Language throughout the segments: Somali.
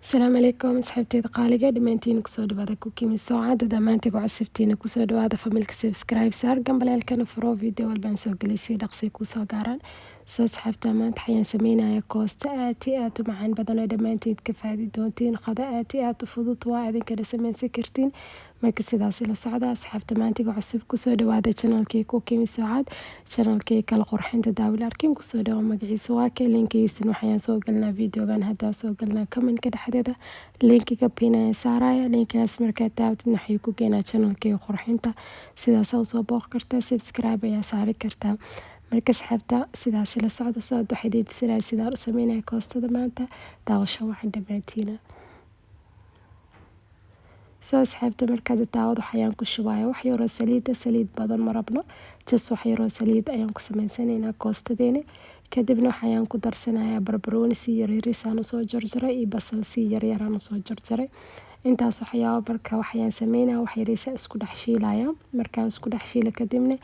السلام عليكم asxaabteyda qaaliga dhamaantiin kusoo dhawaada Cooking Soocaada dhamaantiin cusubtiina kusoo dhawaada familka subscribe saar gambaleelkana furo video walbaan soo gelisay dhaqsi ku soo gaaran soo asxaabta maanta waxaan sameeynayaa koosta aad u macaan badan oo dhamaantiin ka faa'iidi doontiin qada aad u fudud waa idinkana sameeysan kartiin marka sidaas la socda asxaabta maanta cusub kusoo dhawaada channelkii Cooking Soocaad channelkii kala qurxinta daawil arkin kusoo dhawaada magaciisa waa ka linkiisa waxaan soo galnaa videogan hadda soo galnaa comment-ka dhexdeeda linkiga pinaya saaraya linkaas marka taabtid waxay ku keenaa channelkii qurxinta sidaas oo soo booq kartaa subscribe ayaa saari kartaa marka asxaabta sidaas la socda soo waxayd sidaan u sameynaa koostada maanta daawasho waxaan dhamaantiina soo asxaabta markaad daawado waxaan ku shubayaa wax yar oo saliid badan ma rabno just wax yar oo saliid ayaan ku sameysanaynaa koostadeena kadibna waxaan ku darsanayaa barbarooni si yaryar aan soo jarjaray iyo basal si yaryar aan soo jarjaray intaas waxyaabo marka waxaan sameynaa wax yar isku dhex shiilaya markaan isku dhex shiilo kadibna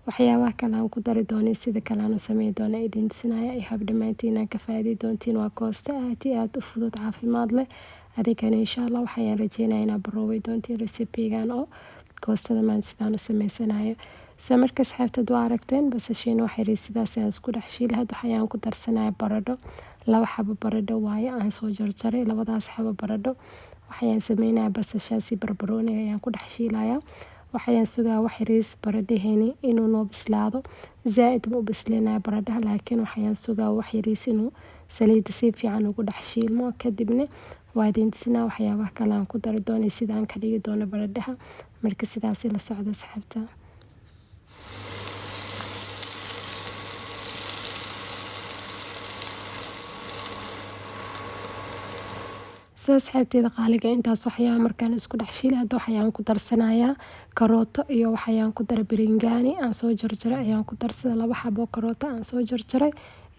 waxyaabaha kale aan ku dari doonay sida kale aan sameeyo doona idin tusinaya ay hab dhamaantiin ka faa'iidi doontiin waa koosta aad u fudud caafimaad leh adeegana insha Allah waxaan rajeynayaa inaad baroobay doontiin recipe-gan oo koostada maanta sidaan u sameysanayo marka asxaabta doo aragteen basashiina waxay sidaas aan isku dhex shiilay hadda waxaan ku darsanayaa baradho 2 xabo baradho waaye aan soo jarjaray labadaas xabo baradho waxaan sameynayaa basashaasi barbarooni ayaan ku dhex shiilayaa waxaan sugaa wax yariis baradheeni inuu noo bislaado zaid ma bisleenaa baradhaha laakiin waxaan sugaa wax yariis inuu saliid si fiican ugu dhex shiilmo kadibna waa idintisnaa waxyaabaha kale aan ku dari doonay sidaan ka dhigi doono baradhaha marka sidaas la socda asxaabta soo asxaabteyda qaaliga intaas waxyaabo markaan isku dhex shiilay hadda waxaan ku darsanayaa karooto iyo waxaan ku daray biringaani aan soo jarjaray ayaan ku darsaday 2 xabo karooto aan soo jarjaray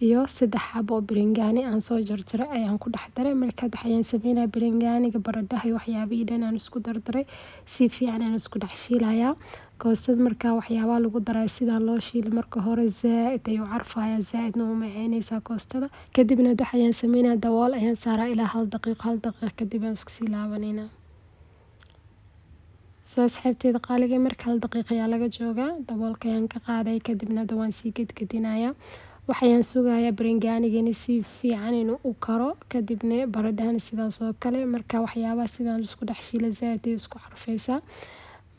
iyo 3 xabo biringaani aan soo jarjaray ayaan ku dhex daray marka waxaan sameeynaa biringaaniga baradhaha iyo waxyaabaha dhan aan isku dardaray si fiican aan isku dhex shiilayaa koostada marka waxyaabaha lagu daray sida loo shiilay marka hore zaid ayuu carfaya zaidna u macaanaysa koostada kadibna waxaan sameeynaa dabool ayaan saaraa ilaa 1 daqiiqo kadib aan isku sii laabanayna soo asxaabteyda qaaliga marka 1 daqiiqo ayaa laga joogaa daboolka ayaan ka qaaday kadibna waan sii gedgedinayaa waxaan sugayaa biringaanigani si fiican inuu u karo kadibna baradhana sidaas oo kale marka waxyaabaha sidaan isku dhex shiilay zaid ay isku carfaysaa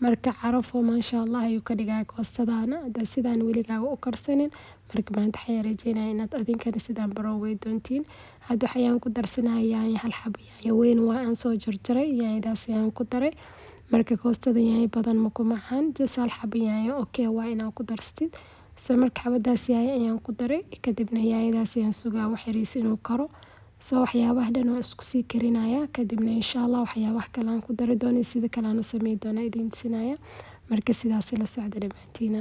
marka carafo ma sha Allah ayuu ka dhigaa koostadana sidaan weligaaga u karsanin marka maanta waxaan rajeynayaa inaad adinkana sidaan barooway doontiin hadda waxaan ku darsanayaa hal xabo yaanyo weyn waa aan soo jarjaray yaanyadaas ayaan ku daray marka koostada yaanyo badan ma ku macaan just hal xabo yaanyo okay waa inaan ku darstid soo marka xabadaas yaanyo ayaan ku daray kadibna yaanyadaas ayaan sugaa wax yariis inuu karo soo waxyaabaha dhan oo isku sii karinaya kadibna insha Allah waxyaabaha kale aan ku dari doonay sida kale aan sameeyo doona idin tusinaya marka sidaas la socda dhamaantiina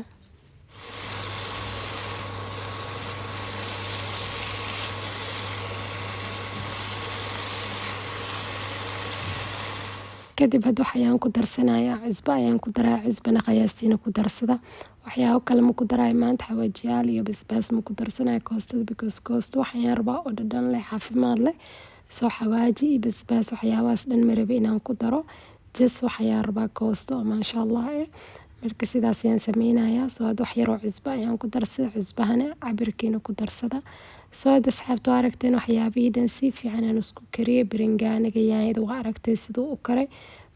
kadib hadda waxaan ku darsanayaa cusbo ayaan ku daraa cusbana qiyaastiina ku darsada waxyaabo kale ma ku daray maanta xawaajiyaal iyo basbaas ma ku darsanaya koostada because koosto waxaan rabaa oo dhadhan leh caafimaad leh soo xawaaji iyo basbaas waxyaabahaas dhan ma rabi inaan ku daro just waxaan rabaa koosto oo ma sha Allah marka sidaas ayaan sameynayaa soo wax yar oo cusbo ayaan ku darsaday cusbahana cabirkiina ku darsada soo asxaabtu aragteen waxyaabaha dhan si fiican aan isku kariyay biringaaniga yaanyada waa aragtay sidoo u karay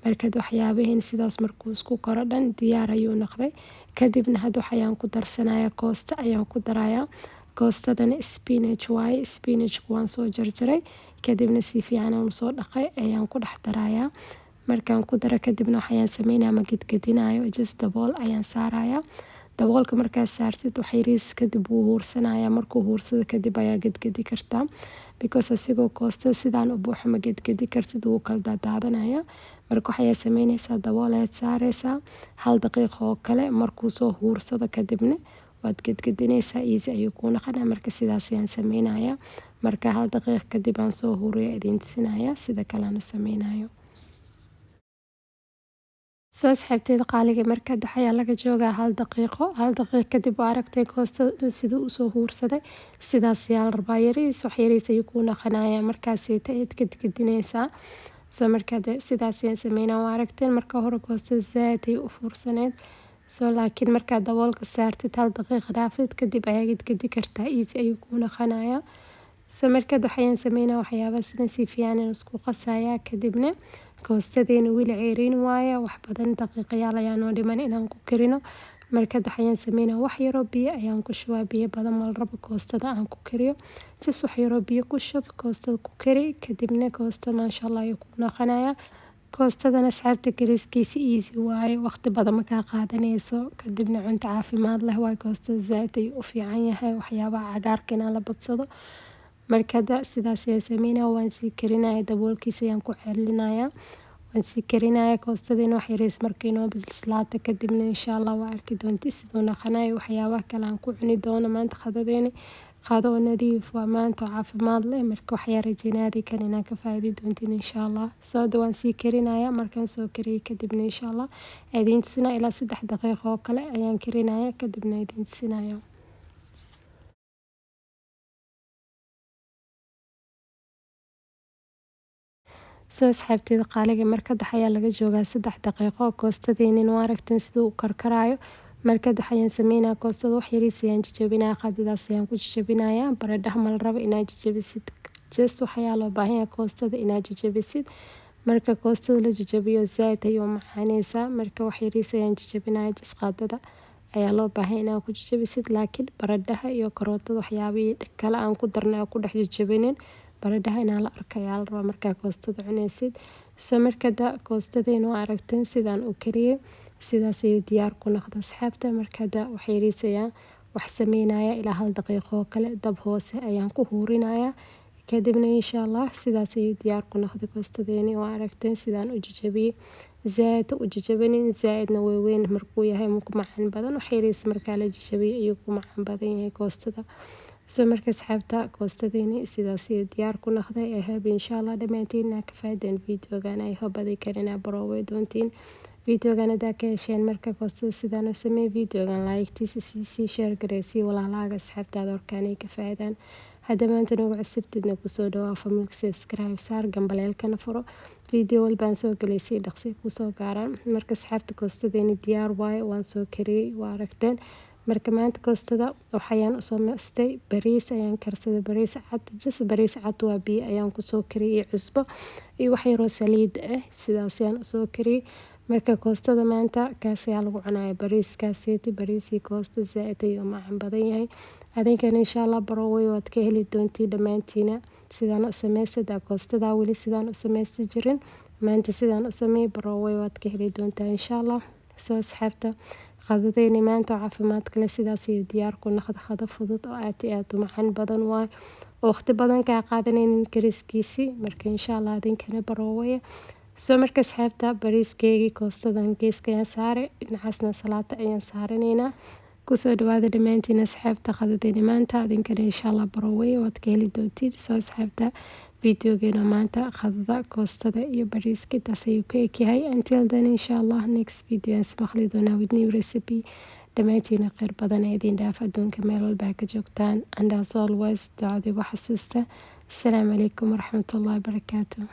marka waxyaabahan sidaas markuu isku karo dhan diyaar ayuu noqday kadibna hadda waxaan ku darsanayaa koosta ayaan ku darayaa koostadana spinach waaye spinach waan soo jarjaray kadibna si fiican aan soo dhaqay ayaan ku dhex darayaa markaan ku daro kadibna waxaan sameeynaa ma gedgedinayo just dabool ayaan saarayaa daboolka markaad saartid wax yariis kadib uu huursanayaa markuu huursado kadib ayaa gedgedi kartaa because asigoo koosta sidaan u buuxo ma gedgedi kartid wuu kala daadanayaa marka waxay sameynaysaa dabool aad saaraysaa 1 daqiiqo oo kale markuu soo huursado kadibna waad gedgedinaysaa easy ayuu ku noqonaa marka sidaas ayaan sameynayaa marka 1 daqiiqo kadib aan soo huuriyo idin tusinayaa sida kale aan sameynayo soo asxaabteeda qaaliga marka ayaa laga joogaa 1 daqiiqo kadib waa aragtay koostada siduu usoo huursaday sidaas ayaa la rabaa yariis wax yariis ayuu ku naqanayaa markaasita eed kadinaysaa soo markaa sidaas ayaan sameynaa waa aragteen marka hore koostada zaaid ayay u fuursaneed soo laakiin markaa daboolka saartid 1 daqiiqo dhaafid kadib ayaa gedi kartaa easy ayuu ku naqanayaa soo markaa waxaan sameynaa waxyaabo sidan si fiican isku qasayaa kadibna koostadeena wili ceeriin waaye wax badan daqiiqayaal ayaa noo dhiman inaan ku karino markaa waxaan sameynaa wax yaro biyo ayaan ku shubaa biyo badan mal rabo koostada aan ku kariyo just wax yaro biyo ku shub koostada ku kari kadibna koostada maasha Allah ayuu ku naqanayaa koostadana asxaabta kariskiisa easy waaye waqti badan ma kaa qaadanayso kadibna cunto caafimaad leh waaye koostada zaaid ayuu u fiican yahay waxyaabaha cagaarka inaan la badsado markaa sidaas ayaan sameynaa waan sii karinayaa daboolkiisa ayaan ku celinayaa waan sii karinayaa koostadiina wax yariis markay noo bislaato kadibna insha Allah waa arki doontii siduu naqanayo waxyaabaha kale aan ku cuni doono maanta qadadeena qado nadiif waa maanta caafimaad leh marka waxyaa rajeynayaa kan inaan ka faa'iidi doontiin insha Allah soo waan sii karinayaa markaan soo kariyo kadibna insha Allah idin tusina ilaa 3 daqiiqo oo kale ayaan karinayaa kadibna idin tusinayaa soo asxaabteeda qaaliga marka ayaa laga joogaa 3 daqiiqo koostadeena waa aragteen siduu u karkaraayo marka waxaan sameynaa koostada wax yariis ayaan jajabinaa qadidaas ayaan ku jajabinayaa baradhaha mal rabo inaad jajabisid just waxaa loo baahan yahay koostada inaad jajabisid marka koostada la jajabiyo zaaid ayuu macaanaysaa marka wax yariis ayaan jajabinayaa just qadada ayaa loo baahan inaad ku jajabisid laakiin baradhaha iyo karootada waxyaabihii kale aan ku darnay ku dhex jajabinin baradhaha inaan la arkayaa la rabaa markaa koostada cunaysid soo markaa koostadeena waa aragteen sidaan u kariyay sidaas ayuu diyaar ku noqday asxaabta markaa wax yariis ayaan wax sameynaya ilaa 1 daqiiqo oo kale dab hoose ayaan ku huurinayaa kadibna insha Allah sidaas ayuu diyaar ku noqday koostadeena waa aragteen sidaan u jajabiyay zaaid u jajabanin zaaidna weyn markuu yahay ku macaan badan wax yariis markaa la jajabiyo ayuu ku macaan badan yahay koostada soo markaa asxaabta koostadeena sidaas ayuu diyaar ku noqday insha Allah dhamaantiin ka faa'iideen videogan ay hobadi karina baroway doontiin videogan hadaa ka hesheen marka koostada sidaan u sameeyay videogan like-tiisa sii share gareysii walaalaaga asxaabtaada horkaanay ka faa'iidaan hadda maanta nagu cusubtidna kusoo dhawaa familka subscribe saar gambaleelkana furo video walbaan soo galaysay dhaqsi kusoo gaaraan marka asxaabta koostadeena diyaar waaye waan soo kariyay waa aragteen marka maanta koostada waxaan u sameystay bariis ayaan karsaday bariis cad just bariis cad waa biyo ayaan ku soo kariyay cusbo iyo wax yar oo saliid ah sidaas ayaan u soo kariyay marka koostada maanta kaas ayaa lagu cunayaa bariiskaasiti bariisii koosta zaaid ayuu macaan badan yahay adinkana insha Allah baroway waad ka heli doontiin dhamaantiina sidaan u sameysay koostada wali sidaan u sameystay jirin maanta sidaan u sameeyay baroway waad ka heli doontaa insha Allah soo asxaabta qadadeena maanta caafimaad kale sidaas ayuu diyaar ku noqday qado fudud oo aad u macaan badan waa waqti badan ka qaadanaynin kariskiisi marka insha Allah adinkana baroway soo markaa asxaabta bariiskeygii koostadan geeska ayaan saaray dhinacaasna salaata ayaan saaranaynaa kusoo dhawaada dhamaantiin asxaabta qadadeena maanta adinkana insha Allah baroway waad ka heli doontiin soo asxaabta videogeena maanta qadada koostada iyo bariiska intaas ayuu ka egyahay until then insha Allah next video aan ismaqli doonaa with new recipe dhamaantiina khayr badan ee idin dhaaf adduunka meel walba ka joogtaan and as always ducada igu xasuusta assalaamu calaykum waraxmatullaahi wabarakaatuh